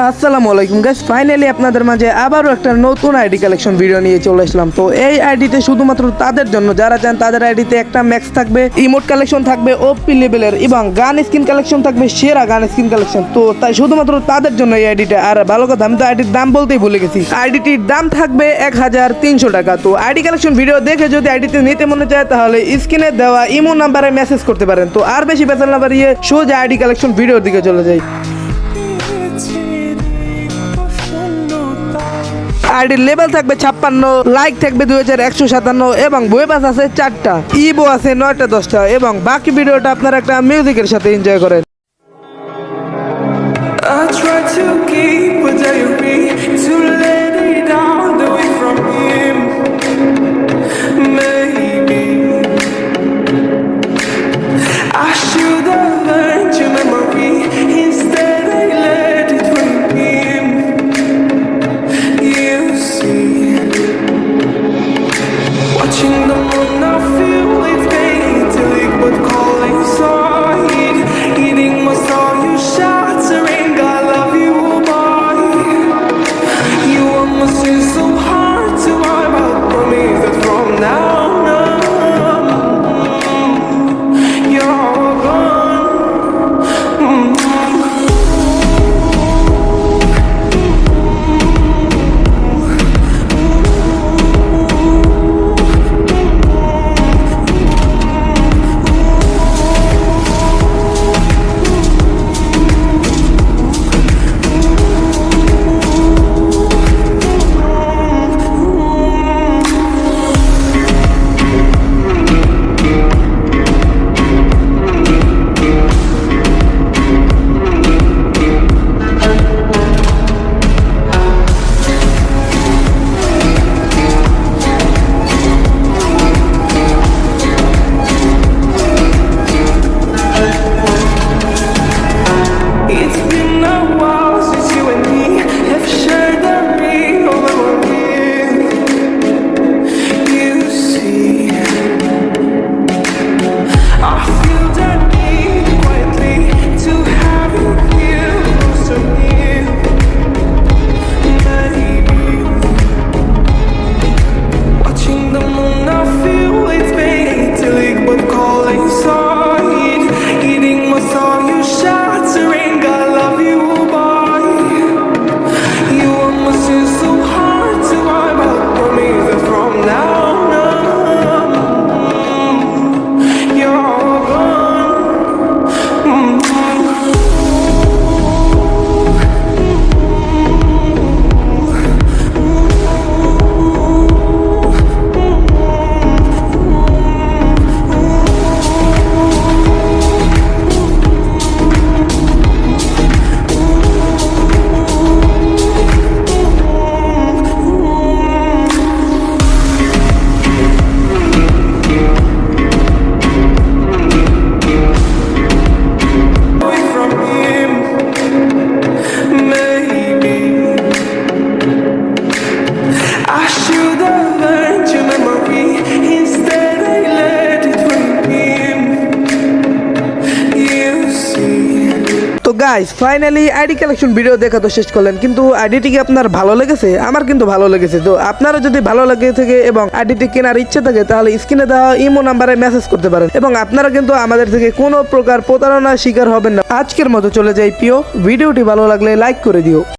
আসসালামু আলাইকুম guys, finally আপনাদের মাঝে আবারও একটা নতুন আইডি কালেকশন ভিডিও নিয়ে চলে আসলাম। তো এই আইডিতে শুধুমাত্র তাদের জন্য যারা চান তাদের আইডিতে একটা ম্যাক্স থাকবে, ইমোট কালেকশন থাকবে ওপি লেভেলের এবং গান স্কিন কালেকশন থাকবে সেরা গান স্কিন কালেকশন। তো তাই শুধুমাত্র তাদের জন্য এই আইডিটা। আর ভালো কথা, আমি তো আইডির দাম বলতেই ভুলে গেছি। আইডিটির দাম থাকবে 1300 টাকা। তো আইডি কালেকশন ভিডিও দেখে যদি আইডিতে নিতে মনে চায় তাহলে স্ক্রিনে দেওয়া ইমো নাম্বারে মেসেজ করতে পারেন। তো আর বেশি বেতন না বাড়িয়ে সোজা আইডি কালেকশন ভিডিওর দিকে চলে যাই। আইডির লেভেল থাকবে 56, লাইক থাকবে 2157 এবং বই পাস আছে 4টা, ইবো আছে 9টা 10টা এবং বাকি ভিডিওটা আপনারা একটা মিউজিকের সাথে এনজয় করেন। I try to keep a diary to let it down away from him. Maybe I should have learned your memory. Instead I let it rain him. You see, watching the moon, I feel it's painting, but calling side, eating my soul, you shattering. I love you, boy. You almost seem so hard to wipe out. Promise that from now on, you're gone. It's been a while since you and me have shared a real memory. You see, I feel that need quietly to have you here close to me. Maybe watching the moon, I feel it's painting, but calling side, eating my soul, you shattering. I love you, boy. You almost seem so hard to wipe out. Promise that from now on, you're gone. Away from him. Maybe I should have learned your memory. Instead I let it rain him. You see. তো guys, finally ID collection video দেখা তো শেষ করলেন, কিন্তু আইডিটি কি আপনার ভালো লেগেছে? আমার কিন্তু ভালো লেগেছে। তো আপনারা যদি ভালো লাগে থাকে এবং আইডিটি কেনার ইচ্ছে থাকে তাহলে স্ক্রিনে দেওয়া ইমো নাম্বারে মেসেজ করতে পারেন এবং আপনারা কিন্তু আমাদের থেকে কোনো প্রকার প্রতারণার শিকার হবেন না। আজকের মতো চলে যাই প্রিয়, ভিডিওটি ভালো লাগলে লাইক করে দিও।